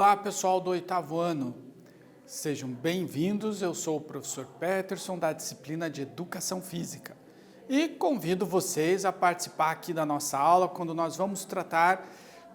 Olá, pessoal do oitavo ano. Sejam bem-vindos. Eu sou o professor Peterson, da disciplina de Educação Física. E convido vocês a participar aqui da nossa aula, quando nós vamos tratar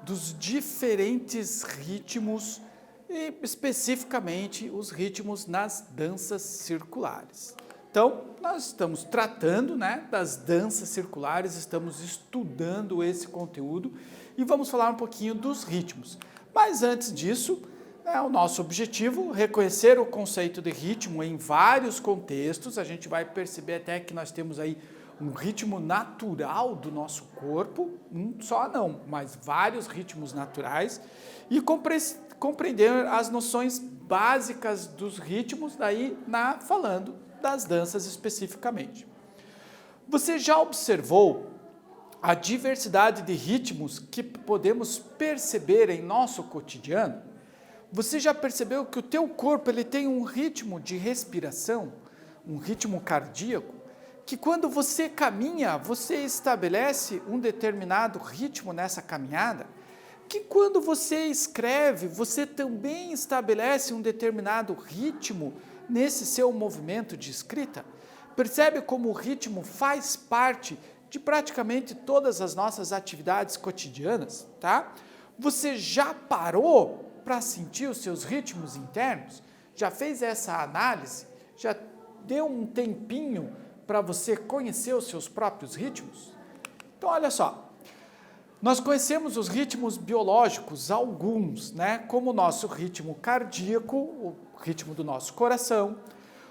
dos diferentes ritmos e, especificamente, os ritmos nas danças circulares. Então, nós estamos tratando, das danças circulares, estamos estudando esse conteúdo e vamos falar um pouquinho dos ritmos. Mas antes disso, o nosso objetivo é reconhecer o conceito de ritmo em vários contextos. A gente vai perceber até que nós temos aí um ritmo natural do nosso corpo, um só não, mas vários ritmos naturais, e compreender as noções básicas dos ritmos, falando das danças especificamente. Você já observou a diversidade de ritmos que podemos perceber em nosso cotidiano? Você já percebeu que o teu corpo ele tem um ritmo de respiração, um ritmo cardíaco, que quando você caminha, você estabelece um determinado ritmo nessa caminhada, que quando você escreve, você também estabelece um determinado ritmo nesse seu movimento de escrita? Percebe como o ritmo faz parte de praticamente todas as nossas atividades cotidianas, tá? Você já parou para sentir os seus ritmos internos? Já fez essa análise? Já deu um tempinho para você conhecer os seus próprios ritmos? Então, olha só, nós conhecemos os ritmos biológicos, alguns, como o nosso ritmo cardíaco, o ritmo do nosso coração,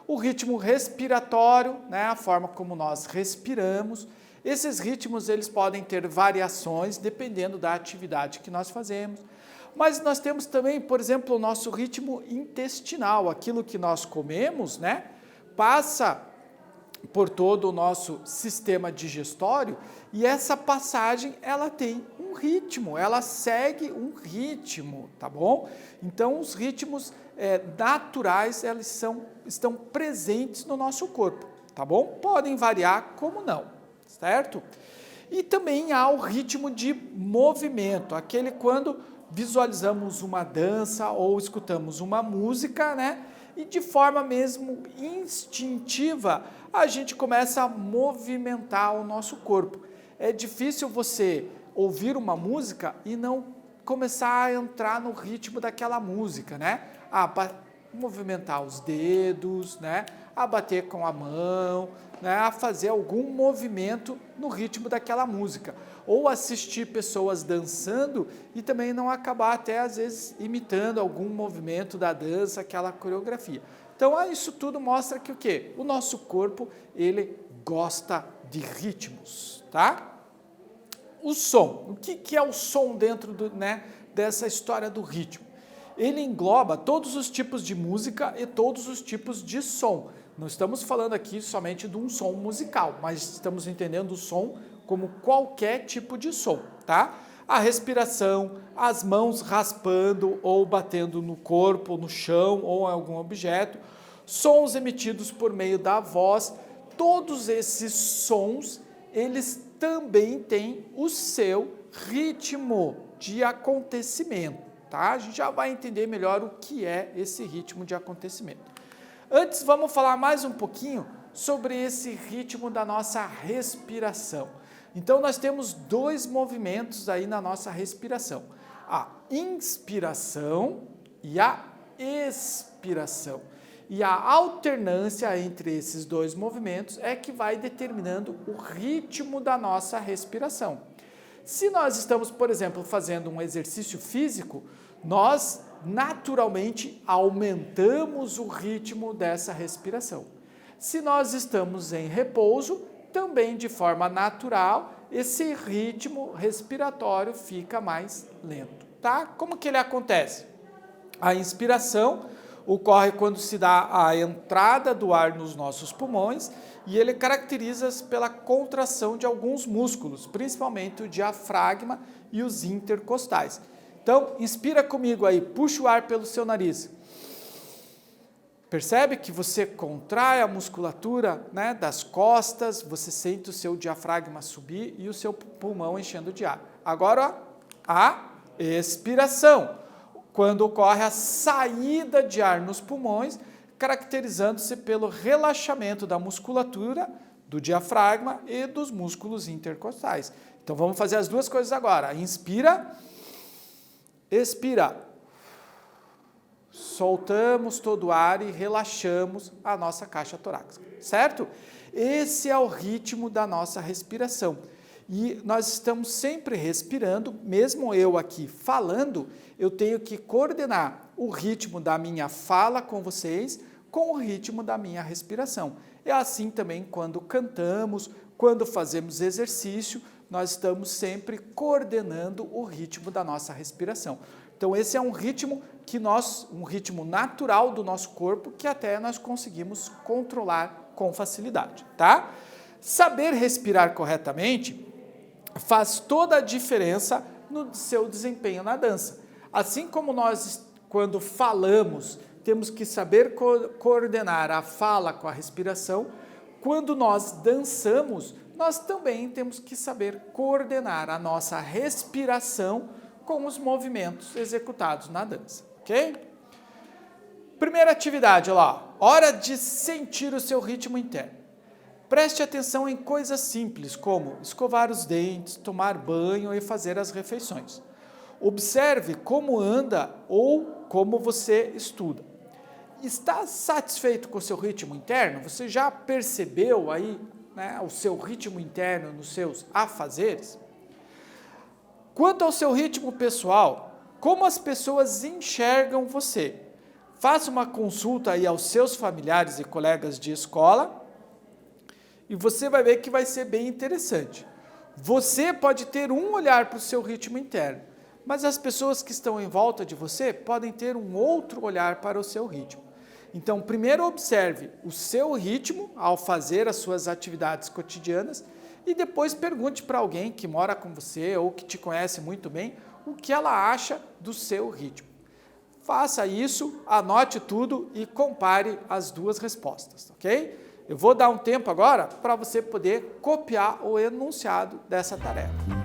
o ritmo respiratório, a forma como nós respiramos. Esses ritmos eles podem ter variações dependendo da atividade que nós fazemos. Mas nós temos também, por exemplo, o nosso ritmo intestinal, aquilo que nós comemos, passa por todo o nosso sistema digestório e essa passagem ela tem um ritmo, ela segue um ritmo, tá bom? Então os ritmos naturais eles estão presentes no nosso corpo, tá bom? Podem variar como não, certo? E também há o ritmo de movimento, aquele quando visualizamos uma dança ou escutamos uma música, e de forma mesmo instintiva, a gente começa a movimentar o nosso corpo. É difícil você ouvir uma música e não começar a entrar no ritmo daquela música, movimentar os dedos, a bater com a mão, a fazer algum movimento no ritmo daquela música. Ou assistir pessoas dançando e também não acabar até às vezes imitando algum movimento da dança, aquela coreografia. Então isso tudo mostra que o quê? O nosso corpo ele gosta de ritmos, tá? O som, o que é o som dentro dessa história do ritmo? Ele engloba todos os tipos de música e todos os tipos de som. Não estamos falando aqui somente de um som musical, mas estamos entendendo o som como qualquer tipo de som, tá? A respiração, as mãos raspando ou batendo no corpo, no chão ou em algum objeto, sons emitidos por meio da voz, todos esses sons, eles também têm o seu ritmo de acontecimento, tá? A gente já vai entender melhor o que é esse ritmo de acontecimento. Antes, vamos falar mais um pouquinho sobre esse ritmo da nossa respiração. Então, nós temos dois movimentos aí na nossa respiração, a inspiração e a expiração. E a alternância entre esses dois movimentos é que vai determinando o ritmo da nossa respiração. Se nós estamos, por exemplo, fazendo um exercício físico, nós naturalmente aumentamos o ritmo dessa respiração. Se nós estamos em repouso, também de forma natural, esse ritmo respiratório fica mais lento, tá? Como que ele acontece? A inspiração ocorre quando se dá a entrada do ar nos nossos pulmões e ele caracteriza-se pela contração de alguns músculos, principalmente o diafragma e os intercostais. Então, inspira comigo aí, puxa o ar pelo seu nariz. Percebe que você contrai a musculatura das costas, você sente o seu diafragma subir e o seu pulmão enchendo de ar. Agora, a expiração. quando ocorre a saída de ar nos pulmões, caracterizando-se pelo relaxamento da musculatura, do diafragma e dos músculos intercostais. Então vamos fazer as duas coisas agora. Inspira, expira. Soltamos todo o ar e relaxamos a nossa caixa torácica, certo? Esse é o ritmo da nossa respiração. E nós estamos sempre respirando, mesmo eu aqui falando, eu tenho que coordenar o ritmo da minha fala com vocês com o ritmo da minha respiração. É assim também quando cantamos, quando fazemos exercício, nós estamos sempre coordenando o ritmo da nossa respiração. Então esse é um ritmo um ritmo natural do nosso corpo que até nós conseguimos controlar com facilidade, tá? Saber respirar corretamente faz toda a diferença no seu desempenho na dança. Assim como nós, quando falamos, temos que saber coordenar a fala com a respiração, quando nós dançamos, nós também temos que saber coordenar a nossa respiração com os movimentos executados na dança, ok? Primeira atividade, olha lá, hora de sentir o seu ritmo interno. Preste atenção em coisas simples, como escovar os dentes, tomar banho e fazer as refeições. Observe como anda ou como você estuda. Está satisfeito com o seu ritmo interno? Você já percebeu aí, né, o seu ritmo interno nos seus afazeres? Quanto ao seu ritmo pessoal, como as pessoas enxergam você? Faça uma consulta aí aos seus familiares e colegas de escola e você vai ver que vai ser bem interessante. Você pode ter um olhar para o seu ritmo interno, mas as pessoas que estão em volta de você podem ter um outro olhar para o seu ritmo. Então, primeiro observe o seu ritmo ao fazer as suas atividades cotidianas e depois pergunte para alguém que mora com você ou que te conhece muito bem o que ela acha do seu ritmo. Faça isso, anote tudo e compare as duas respostas, ok? Eu vou dar um tempo agora para você poder copiar o enunciado dessa tarefa.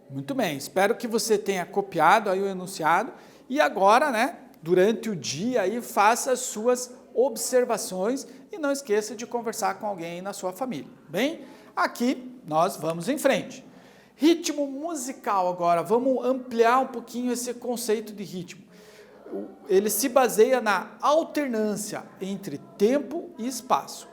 Muito bem, espero que você tenha copiado aí o enunciado e agora, né, durante o dia aí faça as suas observações e não esqueça de conversar com alguém na sua família. Bem, aqui nós vamos em frente. Ritmo musical agora, vamos ampliar um pouquinho esse conceito de ritmo. Ele se baseia na alternância entre tempo e espaço.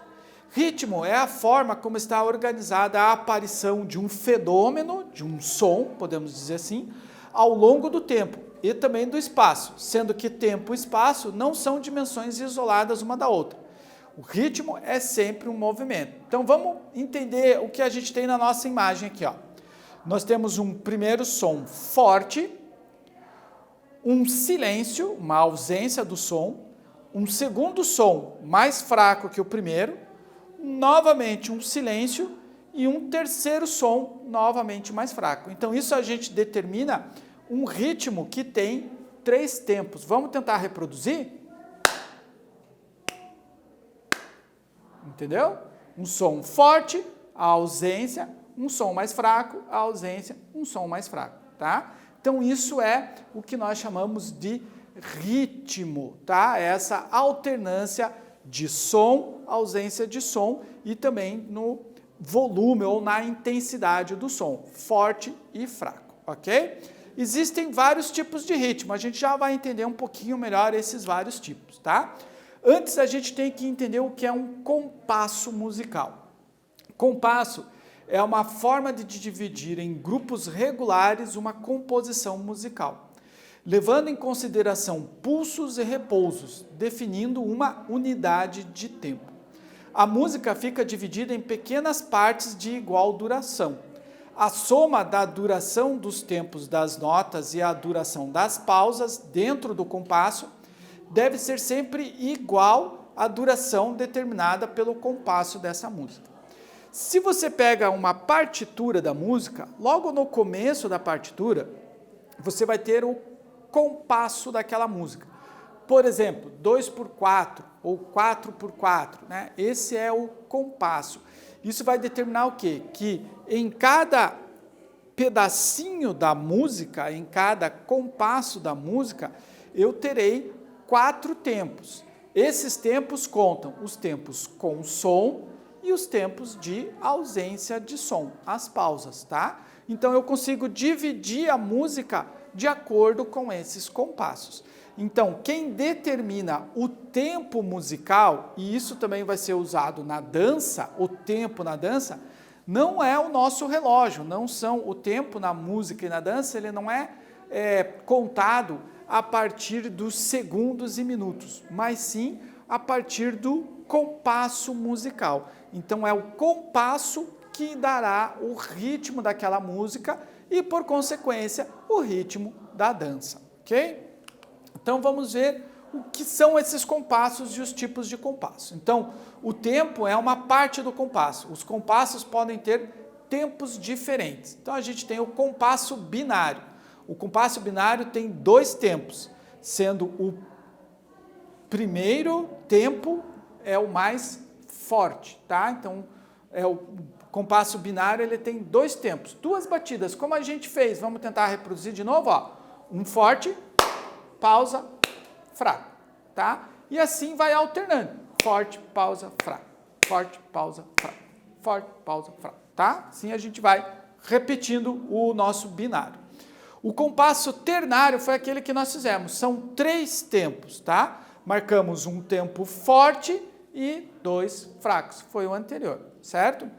Ritmo é a forma como está organizada a aparição de um fenômeno, de um som, podemos dizer assim, ao longo do tempo e também do espaço, sendo que tempo e espaço não são dimensões isoladas uma da outra. O ritmo é sempre um movimento. Então vamos entender o que a gente tem na nossa imagem aqui, ó. Nós temos um primeiro som forte, um silêncio, uma ausência do som, um segundo som mais fraco que o primeiro, novamente um silêncio e um terceiro som novamente mais fraco. Então isso a gente determina um ritmo que tem 3 tempos. Vamos tentar reproduzir? Entendeu? Um som forte, a ausência, um som mais fraco, a ausência, um som mais fraco, tá? Então isso é o que nós chamamos de ritmo, tá? Essa alternância de som, ausência de som e também no volume ou na intensidade do som, forte e fraco, ok? Existem vários tipos de ritmo, a gente já vai entender um pouquinho melhor esses vários tipos, tá? Antes a gente tem que entender o que é um compasso musical. Compasso é uma forma de dividir em grupos regulares uma composição musical, levando em consideração pulsos e repousos, definindo uma unidade de tempo. A música fica dividida em pequenas partes de igual duração. A soma da duração dos tempos das notas e a duração das pausas dentro do compasso deve ser sempre igual à duração determinada pelo compasso dessa música. Se você pega uma partitura da música, logo no começo da partitura, você vai ter o compasso daquela música. Por exemplo, 2x4 ou 4x4, né? Esse é o compasso. Isso vai determinar o quê? Que em cada pedacinho da música, em cada compasso da música, eu terei 4 tempos. Esses tempos contam os tempos com som e os tempos de ausência de som, as pausas, tá? Então eu consigo dividir a música de acordo com esses compassos. Então, quem determina o tempo musical, e isso também vai ser usado na dança, o tempo na dança, não é o nosso relógio, não são o tempo na música e na dança, ele não é contado a partir dos segundos e minutos, mas sim a partir do compasso musical. Então, é o compasso que dará o ritmo daquela música e, por consequência, o ritmo da dança, ok? Então, vamos ver o que são esses compassos e os tipos de compasso. Então, o tempo é uma parte do compasso. Os compassos podem ter tempos diferentes. Então, a gente tem o compasso binário. O compasso binário tem 2 tempos, sendo o primeiro tempo é o mais forte, tá? Então, o compasso binário ele tem 2 tempos, 2 batidas, como a gente fez. Vamos tentar reproduzir de novo, ó. Um forte, pausa, fraco, tá? E assim vai alternando. Forte, pausa, fraco. Forte, pausa, fraco. Forte, pausa, fraco, tá? Assim a gente vai repetindo o nosso binário. O compasso ternário foi aquele que nós fizemos. São 3 tempos, tá? Marcamos um tempo forte e 2 fracos. Foi o anterior, certo?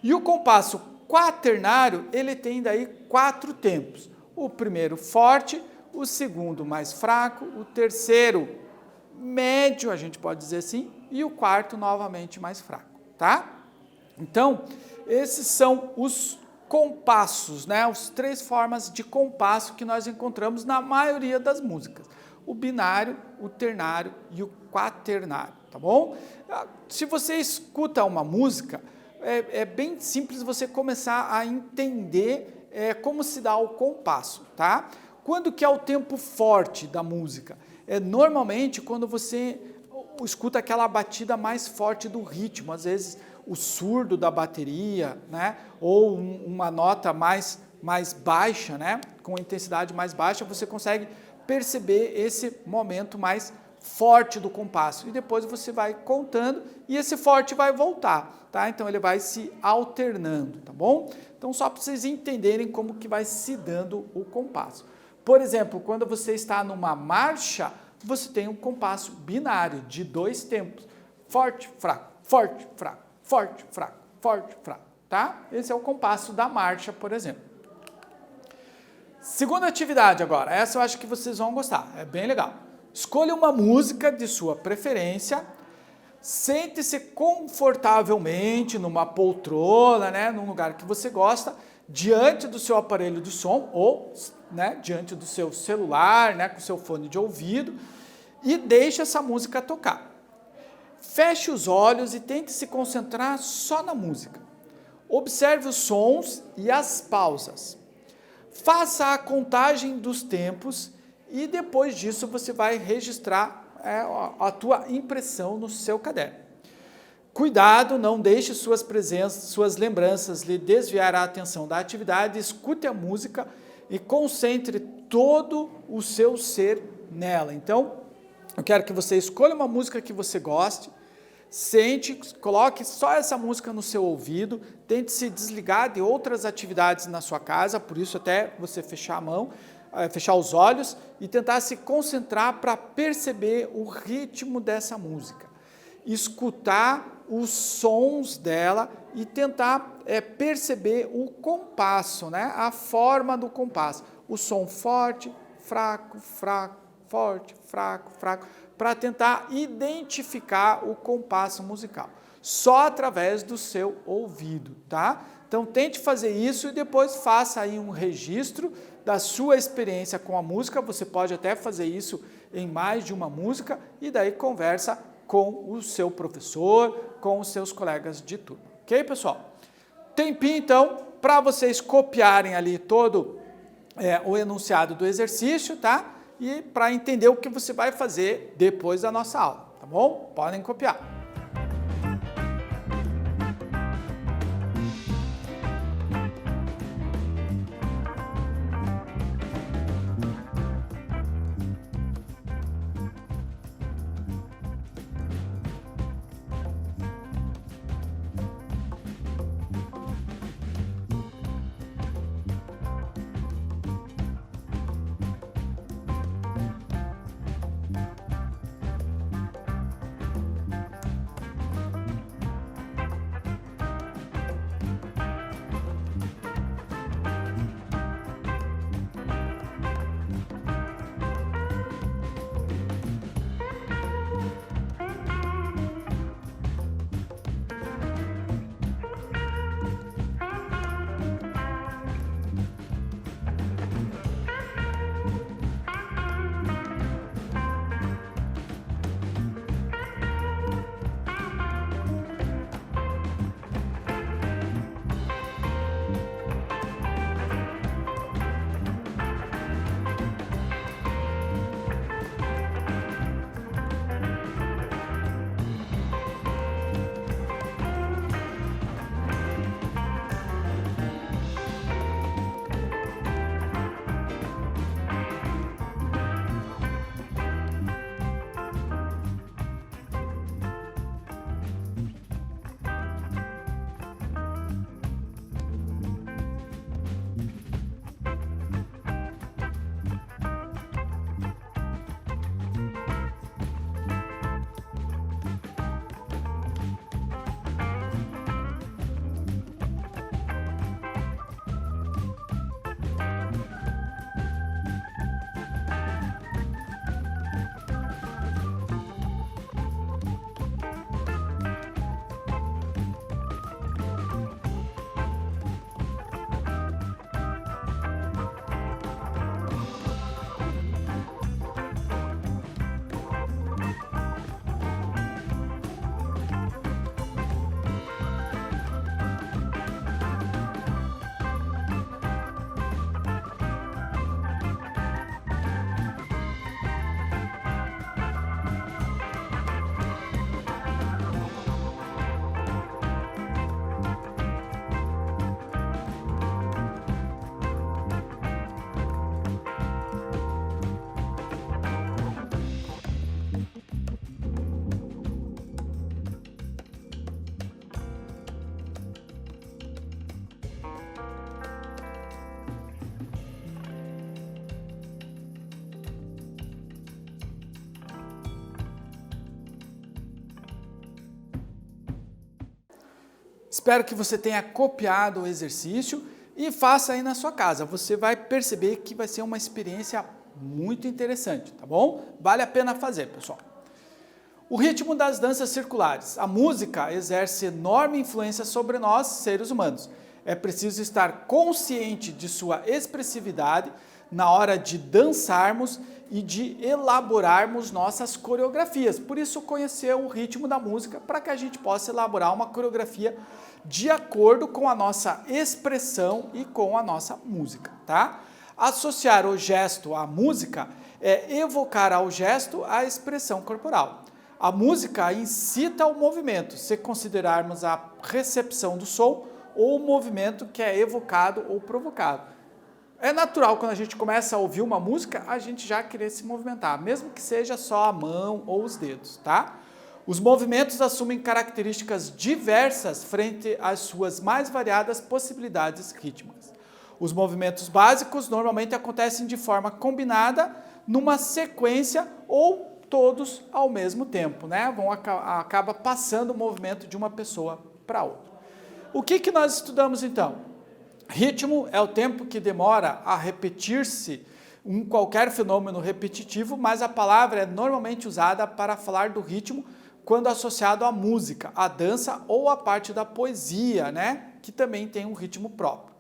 E o compasso quaternário, ele tem daí 4 tempos. O primeiro forte, o segundo mais fraco, o terceiro médio, a gente pode dizer assim, e o quarto novamente mais fraco, tá? Então, esses são os compassos, né? As 3 formas de compasso que nós encontramos na maioria das músicas. O binário, o ternário e o quaternário, tá bom? Se você escuta uma música, é bem simples você começar a entender como se dá o compasso, tá? Quando que é o tempo forte da música? Normalmente quando você escuta aquela batida mais forte do ritmo, às vezes o surdo da bateria, né? Ou uma nota mais baixa, né? Com intensidade mais baixa, você consegue perceber esse momento mais forte do compasso. E depois você vai contando e esse forte vai voltar, tá? Então ele vai se alternando, tá bom? Então só para vocês entenderem como que vai se dando o compasso. Por exemplo, quando você está numa marcha, você tem um compasso binário de 2 tempos. Forte, fraco, forte, fraco, forte, fraco, forte, fraco, tá? Esse é o compasso da marcha, por exemplo. Segunda atividade agora, essa eu acho que vocês vão gostar, é bem legal. Escolha uma música de sua preferência, sente-se confortavelmente numa poltrona, né, num lugar que você gosta, diante do seu aparelho de som ou, né, diante do seu celular, né, com o seu fone de ouvido, e deixe essa música tocar. Feche os olhos e tente se concentrar só na música. Observe os sons e as pausas. Faça a contagem dos tempos e depois disso você vai registrar a tua impressão no seu caderno. Cuidado, não deixe suas lembranças lhe desviar a atenção da atividade, escute a música e concentre todo o seu ser nela. Então, eu quero que você escolha uma música que você goste, sente, coloque só essa música no seu ouvido, tente se desligar de outras atividades na sua casa, por isso até você fechar a mão, fechar os olhos e tentar se concentrar para perceber o ritmo dessa música. Escutar os sons dela e tentar perceber o compasso, né? A forma do compasso. O som forte, fraco, fraco, forte, fraco, fraco, para tentar identificar o compasso musical. Só através do seu ouvido, tá? Então tente fazer isso e depois faça aí um registro da sua experiência com a música. Você pode até fazer isso em mais de uma música e daí conversa com o seu professor, com os seus colegas de turma. Ok, pessoal? Tempinho, então, para vocês copiarem ali todo o enunciado do exercício, tá? E para entender o que você vai fazer depois da nossa aula, tá bom? Podem copiar. Espero que você tenha copiado o exercício e faça aí na sua casa. Você vai perceber que vai ser uma experiência muito interessante, tá bom? Vale a pena fazer, pessoal. O ritmo das danças circulares. A música exerce enorme influência sobre nós, seres humanos. É preciso estar consciente de sua expressividade na hora de dançarmos e de elaborarmos nossas coreografias. Por isso, conhecer o ritmo da música para que a gente possa elaborar uma coreografia de acordo com a nossa expressão e com a nossa música, tá? Associar o gesto à música é evocar ao gesto a expressão corporal. A música incita o movimento, se considerarmos a recepção do som ou o movimento que é evocado ou provocado. É natural, quando a gente começa a ouvir uma música, a gente já querer se movimentar, mesmo que seja só a mão ou os dedos, tá? Os movimentos assumem características diversas frente às suas mais variadas possibilidades rítmicas. Os movimentos básicos normalmente acontecem de forma combinada, numa sequência ou todos ao mesmo tempo, né? Acaba passando o movimento de uma pessoa para outra. O que nós estudamos então? Ritmo é o tempo que demora a repetir-se qualquer fenômeno repetitivo, mas a palavra é normalmente usada para falar do ritmo quando associado à música, à dança ou à parte da poesia, né? Que também tem um ritmo próprio.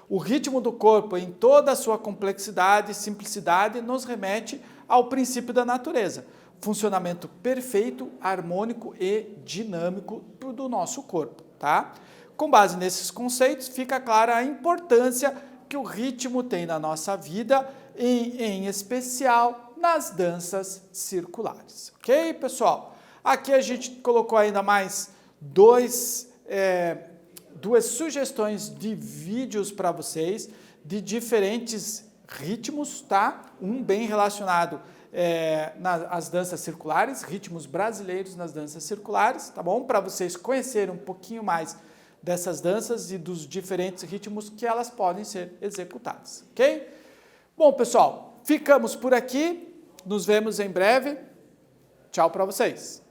O ritmo do corpo, em toda a sua complexidade e simplicidade, nos remete ao princípio da natureza, funcionamento perfeito, harmônico e dinâmico do nosso corpo, tá? Com base nesses conceitos, fica clara a importância que o ritmo tem na nossa vida, em especial nas danças circulares. Ok, pessoal? Aqui a gente colocou ainda mais duas sugestões de vídeos para vocês, de diferentes ritmos, tá? Um bem relacionado às danças circulares, ritmos brasileiros nas danças circulares, tá bom? Para vocês conhecerem um pouquinho mais dessas danças e dos diferentes ritmos que elas podem ser executadas, ok? Bom, pessoal, ficamos por aqui, nos vemos em breve. Tchau para vocês!